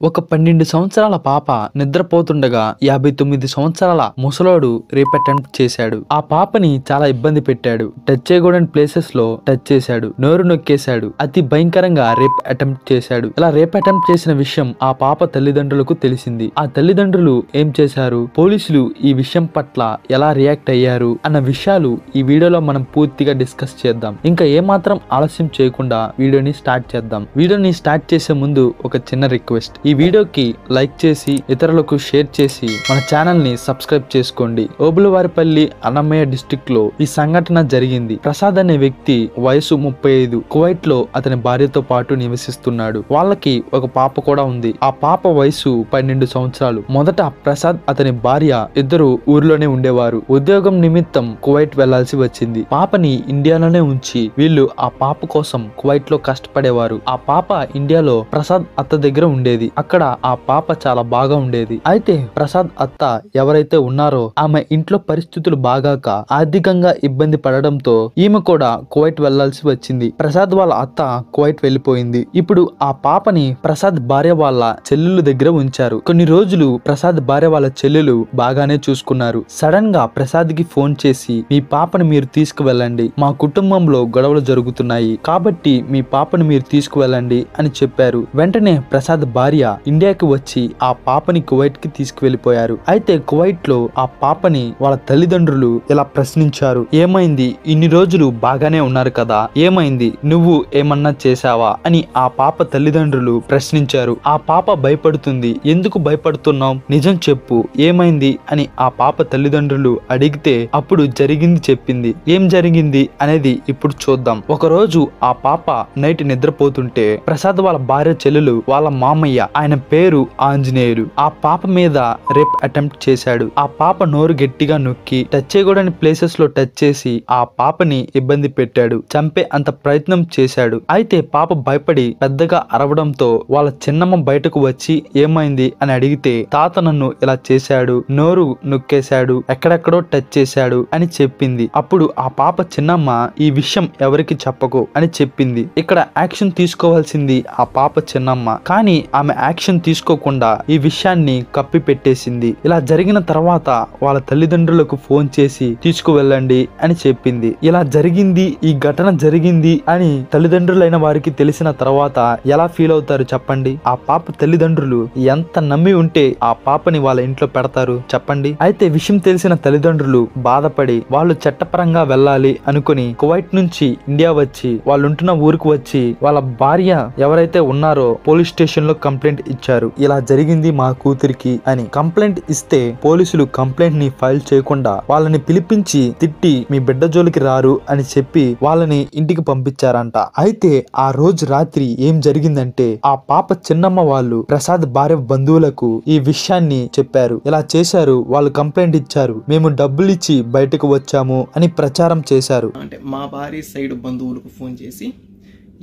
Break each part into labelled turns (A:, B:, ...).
A: ఒక 12 సంవత్సరాల పాప నిద్రపోతుండగా 59 సంవత్సరాల ముసలోడు రేప్ అటెంప్ట్ చేశాడు. ఆ పాపని చాలా ఇబ్బంది పెట్టాడు. టచ్ చేయకూడని ప్లేసెస్ లో టచ్ చేశాడు, నోరు నొక్కేశాడు, అతి భయంకరంగా రేప్ అటెంప్ట్ చేశాడు. ఇలా రేప్ అటెంప్ట్ చేసిన విషయం ఆ పాప తల్లిదండ్రులకు తెలిసింది. ఆ తల్లిదండ్రులు ఏం చేశారు, పోలీసులు ఈ విషయం పట్ల ఎలా రియాక్ట్ అయ్యారు అన్న విషయాలు ఈ వీడియోలో మనం పూర్తిగా డిస్కస్ చేద్దాం. ఇంకా ఏమాత్రం ఆలస్యం చేయకుండా వీడియోని స్టార్ట్ చేద్దాం. వీడియోని స్టార్ట్ చేసే ముందు ఒక చిన్న రిక్వెస్ట్, ఈ వీడియోకి లైక్ చేసి ఇతరులకు షేర్ చేసి మన ఛానల్ ని సబ్స్క్రైబ్ చేసుకోండి. ఓబులవారిపల్లి అన్నమయ్య డిస్ట్రిక్ట్ లో ఈ సంఘటన జరిగింది. ప్రసాద్ అనే వ్యక్తి వయసు 35, కువైట్ లో అతని భార్యతో పాటు నివసిస్తున్నాడు. వాళ్ళకి ఒక పాప కూడా ఉంది. ఆ పాప వయసు 12 సంవత్సరాలు. మొదట ప్రసాద్ అతని భార్య ఇద్దరు ఊర్లోనే ఉండేవారు. ఉద్యోగం నిమిత్తం కువైట్ వెళ్లాల్సి వచ్చింది. పాపని ఇండియాలోనే ఉంచి వీళ్ళు ఆ పాప కోసం కువైట్ లో కష్టపడేవారు. ఆ పాప ఇండియాలో ప్రసాద్ అత్త దగ్గర ఉండేది. అక్కడ ఆ పాప చాలా బాగా ఉండేది. అయితే ప్రసాద్ అత్త ఎవరైతే ఉన్నారో ఆమె ఇంట్లో పరిస్థితులు బాగాక ఆర్థికంగా ఇబ్బంది పడడంతో ఈమె కూడా కువైట్ వెళ్లాల్సి వచ్చింది. ప్రసాద్ వాళ్ళ అత్త కువైట్ వెళ్లిపోయింది. ఇప్పుడు ఆ పాపని ప్రసాద్ భార్య వాళ్ళ చెల్లెలు దగ్గర ఉంచారు. కొన్ని రోజులు ప్రసాద్ భార్య వాళ్ళ చెల్లెలు బాగానే చూసుకున్నారు. సడన్ గా ప్రసాద్ కి ఫోన్ చేసి, మీ పాపని మీరు తీసుకువెళ్ళండి, మా కుటుంబంలో గొడవలు జరుగుతున్నాయి కాబట్టి మీ పాపని మీరు తీసుకువెళ్ళండి అని చెప్పారు. వెంటనే ప్రసాద్ భార్య ఇండియాకి వచ్చి ఆ పాపని కువైట్ కి తీసుకువెళ్లిపోయారు. అయితే కువైట్ లో ఆ పాపని వాళ్ళ తల్లిదండ్రులు ఇలా ప్రశ్నించారు, ఏమైంది, ఇన్ని రోజులు బాగానే ఉన్నారు కదా, ఏమైంది, నువ్వు ఏమన్నా చేశావా అని ఆ పాప తల్లిదండ్రులు ప్రశ్నించారు. ఆ పాప భయపడుతుంది. ఎందుకు భయపడుతున్నావు, నిజం చెప్పు, ఏమైంది అని ఆ పాప తల్లిదండ్రులు అడిగితే అప్పుడు జరిగింది చెప్పింది. ఏం జరిగింది అనేది ఇప్పుడు చూద్దాం. ఒక రోజు ఆ పాప నైట్ నిద్రపోతుంటే ప్రసాద్ వాళ్ళ భార్య చెల్లెలు వాళ్ళ మామయ్య, ఆయన పేరు ఆంజనేయులు, ఆ పాప మీద రేప్ అటెంప్ట్ చేశాడు. ఆ పాప నోరు గట్టిగా నొక్కి టచ్ చేయకూడని ప్లేసెస్ లో టచ్ చేసి ఆ పాపని ఇబ్బంది పెట్టాడు. చంపే అంత ప్రయత్నం చేశాడు. అయితే పాప భయపడి పెద్దగా అరవడంతో వాళ్ళ చిన్నమ్మ బయటకు వచ్చి ఏమైంది అని అడిగితే, తాత నన్ను ఇలా చేశాడు, నోరు నొక్కేశాడు, ఎక్కడెక్కడో టచ్ చేశాడు అని చెప్పింది. అప్పుడు ఆ పాప చిన్నమ్మ ఈ విషయం ఎవరికి చెప్పకు అని చెప్పింది. ఇక్కడ యాక్షన్ తీసుకోవాల్సింది ఆ పాప చిన్నమ్మ, కానీ ఆమె యాక్షన్ తీసుకోకుండా ఈ విషయాన్ని కప్పి పెట్టేసింది. ఇలా జరిగిన తర్వాత వాళ్ళ తల్లిదండ్రులకు ఫోన్ చేసి తీసుకువెళ్ళండి అని చెప్పింది. ఇలా జరిగింది, ఈ ఘటన జరిగింది అని తల్లిదండ్రులైన వారికి తెలిసిన తర్వాత ఎలా ఫీల్ అవుతారు చెప్పండి. ఆ పాప తల్లిదండ్రులు ఎంత నమ్మి ఉంటే ఆ పాపని వాళ్ళ ఇంట్లో పెడతారు చెప్పండి. అయితే విషయం తెలిసిన తల్లిదండ్రులు బాధపడి వాళ్ళు చట్టపరంగా వెళ్ళాలి అనుకుని కువైట్ నుంచి ఇండియా వచ్చి వాళ్ళుంటున్న ఊరికి వచ్చి వాళ్ళ భార్య ఎవరైతే ఉన్నారో పోలీస్ స్టేషన్ లో కంప్లైంట్ ఇచ్చారు. ఇలా జరిగింది మా కూతురికి అని. కంప్లైంట్ ఇస్తే పోలీసులు కంప్లైంట్ ని ఫైల్ చేయకుండా వాళ్ళని పిలిపించి తిట్టి మీ బిడ్డ జోలికి రారు అని చెప్పి వాళ్ళని ఇంటికి పంపించారంట. అయితే ఆ రోజు రాత్రి ఏం జరిగిందంటే ఆ పాప చిన్నమ్మ వాళ్ళు ప్రసాద్ భార్య బంధువులకు ఈ విషయాన్ని చెప్పారు. ఇలా చేశారు, వాళ్ళు కంప్లైంట్ ఇచ్చారు, మేము డబ్బులు ఇచ్చి బయటకు వచ్చాము అని ప్రచారం చేశారు.
B: అంటే మా భార్య సైడ్ బంధువులకు ఫోన్ చేసి,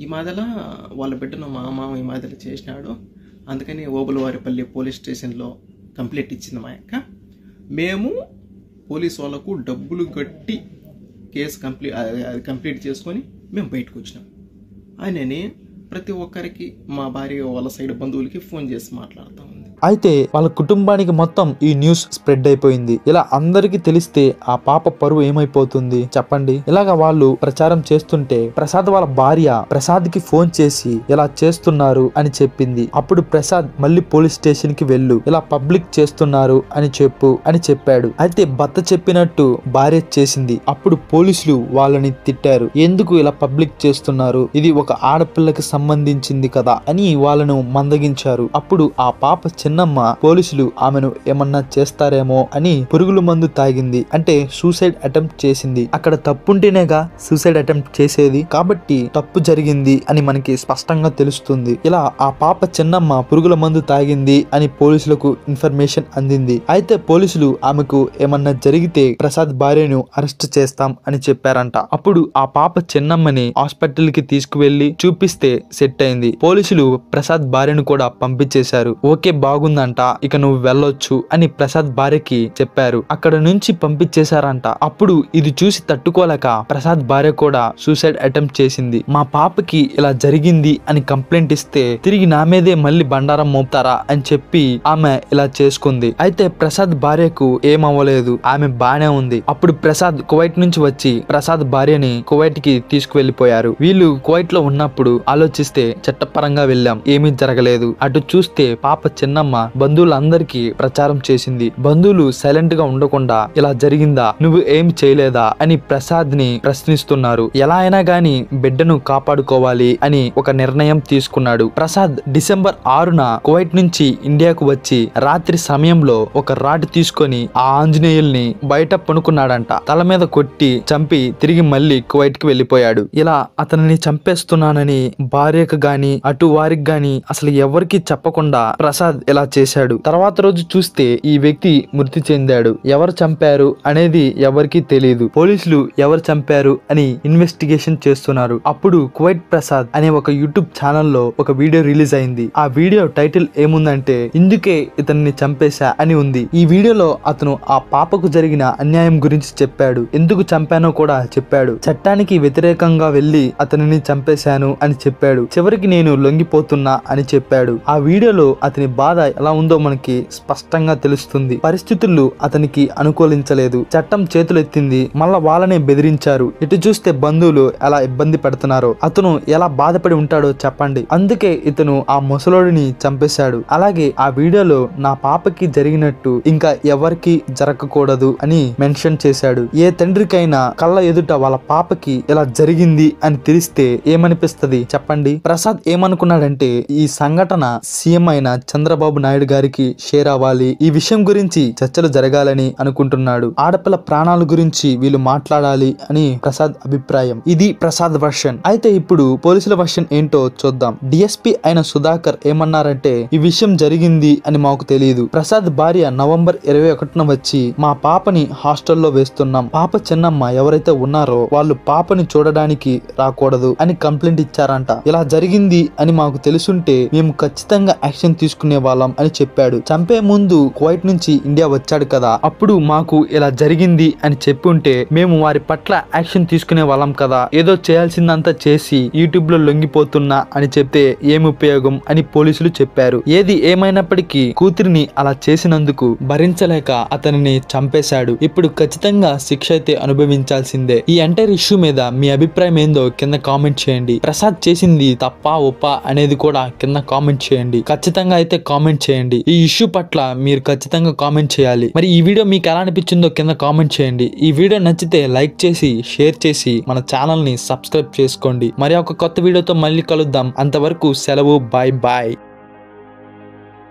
B: ఈ మాదిల వాళ్ళ బిడ్డను మా మామ ఈ మాదిల చేసినాడు, అందుకని ఓబులవారిపల్లి పోలీస్ స్టేషన్లో కంప్లైంట్ ఇచ్చింది మా అక్క. మేము పోలీస్ వాళ్ళకు డబ్బులు కట్టి కేసు కంప్లీట్ చేసుకొని మేము బయటకు వచ్చినాం ఆయనని ప్రతి ఒక్కరికి మా భార్య వాళ్ళ సైడ్ బంధువులకి ఫోన్ చేసి మాట్లాడుతూ ఉంది.
A: అయితే వాళ్ళ కుటుంబానికి మొత్తం ఈ న్యూస్ స్ప్రెడ్ అయిపోయింది. ఇలా అందరికి తెలిస్తే ఆ పాప పరువు ఏమైపోతుంది చెప్పండి. ఇలాగా వాళ్ళు ప్రచారం చేస్తుంటే ప్రసాద్ వాళ్ళ భార్య ప్రసాద్ కి ఫోన్ చేసి ఇలా చేస్తున్నారు అని చెప్పింది. అప్పుడు ప్రసాద్ మళ్ళీ పోలీస్ స్టేషన్ కి వెళ్ళు, ఇలా పబ్లిక్ చేస్తున్నారు అని చెప్పు అని చెప్పాడు. అయితే భర్త చెప్పినట్టు భార్య చేసింది. అప్పుడు పోలీసులు వాళ్ళని తిట్టారు, ఎందుకు ఇలా పబ్లిక్ చేస్తున్నారు, ఇది ఒక ఆడపిల్లకి సంబంధించింది కదా అని వాళ్ళను మందగించారు. అప్పుడు ఆ పాప చిన్నమ్మ పోలీసులు ఆమెను ఏమన్నా చేస్తారేమో అని పురుగుల మందు తాగింది, అంటే సూసైడ్ అటెంప్ట్ చేసింది. అక్కడ తప్పుంటేనేగా సూసైడ్ అటెంప్ట్ చేసేది, కాబట్టి తప్పు జరిగింది అని మనకి స్పష్టంగా తెలుస్తుంది. ఇలా ఆ పాప చిన్నమ్మ పురుగుల మందు తాగింది అని పోలీసులకు ఇన్ఫర్మేషన్ అందింది. అయితే పోలీసులు ఆమెకు ఏమన్నా జరిగితే ప్రసాద్ భార్యను అరెస్ట్ చేస్తాం అని చెప్పారంట. అప్పుడు ఆ పాప చిన్నమ్మని హాస్పిటల్ కి తీసుకువెళ్లి చూపిస్తే సెట్ అయింది. పోలీసులు ప్రసాద్ భార్యను కూడా పంపించేశారు. ఓకే బాగు బాగుందంట, ఇక నువ్వు వెళ్ళొచ్చు అని ప్రసాద్ భార్యకి చెప్పారు. అక్కడ నుంచి పంపించేశారంట. అప్పుడు ఇది చూసి తట్టుకోలేక ప్రసాద్ భార్య కూడా సూసైడ్ అటెంప్ట్ చేసింది. మా పాపకి ఇలా జరిగింది అని కంప్లైంట్ ఇస్తే తిరిగి నా మీదే మళ్ళీ బండారం మోపుతారా అని చెప్పి ఆమె ఇలా చేసుకుంది. అయితే ప్రసాద్ భార్యకు ఏమవ్వలేదు, ఆమె బానే ఉంది. అప్పుడు ప్రసాద్ కువైట్ నుంచి వచ్చి ప్రసాద్ భార్యని కువైట్ కి తీసుకువెళ్లిపోయారు. వీళ్ళు కువైట్ లో ఉన్నప్పుడు ఆలోచిస్తే చట్టపరంగా వెళ్ళాం, ఏమీ జరగలేదు. అటు చూస్తే పాప చిన్నమ్మ బంధువులందరికీ ప్రచారం చేసింది. బంధువులు సైలెంట్ గా ఉండకుండా ఇలా జరిగిందా, నువ్వు ఏం చేయలేదా అని ప్రసాద్ ని ప్రశ్నిస్తున్నారు. ఎలా అయినా గాని బిడ్డను కాపాడుకోవాలి అని ఒక నిర్ణయం తీసుకున్నాడు. ప్రసాద్ డిసెంబర్ 6న కువైట్ నుంచి ఇండియాకు వచ్చి రాత్రి సమయంలో ఒక రాడ్ తీసుకొని ఆ ఆంజనేయుల్ని బయట పనుకున్నాడంట. తల మీద కొట్టి చంపి తిరిగి మళ్ళీ కువైట్ కి వెళ్లిపోయాడు. ఇలా అతనిని చంపేస్తున్నానని భార్యకు గాని అటు వారికి గాని అసలు ఎవరికి చెప్పకుండా ప్రసాద్ ఇలా చేశాడు. తర్వాత రోజు చూస్తే ఈ వ్యక్తి మృతి చెందాడు. ఎవరు చంపారు అనేది ఎవరికి తెలియదు. పోలీసులు ఎవరు చంపారు అని ఇన్వెస్టిగేషన్ చేస్తున్నారు. అప్పుడు కువైట్ ప్రసాద్ అనే ఒక యూట్యూబ్ ఛానల్లో ఒక వీడియో రిలీజ్ అయింది. ఆ వీడియో టైటిల్ ఏముందంటే ఇందుకే ఇతన్ని చంపేశా అని ఉంది. ఈ వీడియోలో అతను ఆ పాపకు జరిగిన అన్యాయం గురించి చెప్పాడు, ఎందుకు చంపానో కూడా చెప్పాడు. చట్టానికి వ్యతిరేకంగా వెళ్లి అతనిని చంపేశాను అని చెప్పాడు. చివరికి నేను లొంగిపోతున్నా అని చెప్పాడు. ఆ వీడియోలో అతని బాధ ఎలా ఉందో మనకి స్పష్టంగా తెలుస్తుంది. పరిస్థితులు అతనికి అనుకూలించలేదు. చట్టం చేతులెత్తింది, మళ్ళా వాళ్ళనే బెదిరించారు. ఇటు చూస్తే బంధువులు ఎలా ఇబ్బంది పెడుతున్నారో అతను ఎలా బాధపడి ఉంటాడో చెప్పండి. అందుకే ఇతను ఆ ముసలోడిని చంపేశాడు. అలాగే ఆ వీడియోలో నా పాపకి జరిగినట్టు ఇంకా ఎవరికి జరగకూడదు అని మెన్షన్ చేశాడు. ఏ తండ్రికైనా కళ్ళ ఎదుట వాళ్ళ పాపకి ఇలా జరిగింది అని తెలిస్తే ఏమనిపిస్తది చెప్పండి. ప్రసాద్ ఏమనుకున్నాడంటే ఈ సంఘటన సీఎం అయిన చంద్రబాబు నాయుడు గారికి షేర్ అవ్వాలి, ఈ విషయం గురించి చర్చలు జరగాలని అనుకుంటున్నాడు. ఆడపిల్ల ప్రాణాల గురించి వీళ్ళు మాట్లాడాలి అని ప్రసాద్ అభిప్రాయం. ఇది ప్రసాద్ వర్షన్. అయితే ఇప్పుడు పోలీసుల వర్షన్ ఏంటో చూద్దాం. డిఎస్పీ అయిన సుధాకర్ ఏమన్నారంటే ఈ విషయం జరిగింది అని మాకు తెలియదు. ప్రసాద్ భార్య నవంబర్ 21న వచ్చి మా పాపని హాస్టల్లో వేస్తున్నాం, పాప చిన్నమ్మ ఎవరైతే ఉన్నారో వాళ్ళు పాపని చూడడానికి రాకూడదు అని కంప్లైంట్ ఇచ్చారంట. ఇలా జరిగింది అని మాకు తెలుసుంటే మేము ఖచ్చితంగా యాక్షన్ తీసుకునే వాళ్ళం అని చెప్పాడు. చంపే ముందు కువైట్ నుంచి ఇండియా వచ్చాడు కదా, అప్పుడు మాకు ఇలా జరిగింది అని చెప్పి ఉంటే మేము వారి పట్ల యాక్షన్ తీసుకునే వాళ్ళం కదా. ఏదో చేయాల్సిందంతా చేసి యూట్యూబ్ లో లొంగిపోతున్నా అని చెప్తే ఏం ఉపయోగం అని పోలీసులు చెప్పారు. ఏది ఏమైనప్పటికీ కూతురిని అలా చేసినందుకు భరించలేక అతనిని చంపేశాడు. ఇప్పుడు ఖచ్చితంగా శిక్ష అయితే అనుభవించాల్సిందే. ఈ ఎంటైర్ ఇష్యూ మీద మీ అభిప్రాయం ఏందో కింద కామెంట్ చేయండి. ప్రసాద్ చేసింది తప్పా ఒప్పా అనేది కూడా కింద కామెంట్ చేయండి. ఖచ్చితంగా అయితే కామెంట్ చేయండి. ఈ ఇష్యూ పట్ల మీరు ఖచ్చితంగా కామెంట్ చేయాలి. మరి ఈ వీడియో మీకు ఎలా అనిపించిందో కింద కామెంట్ చేయండి. ఈ వీడియో నచ్చితే లైక్ చేసి షేర్ చేసి మన ఛానల్ ని సబ్స్క్రైబ్ చేసుకోండి. మరి ఒక కొత్త వీడియోతో మళ్ళీ కలుద్దాం. అంతవరకు సెలవు, బాయ్ బాయ్.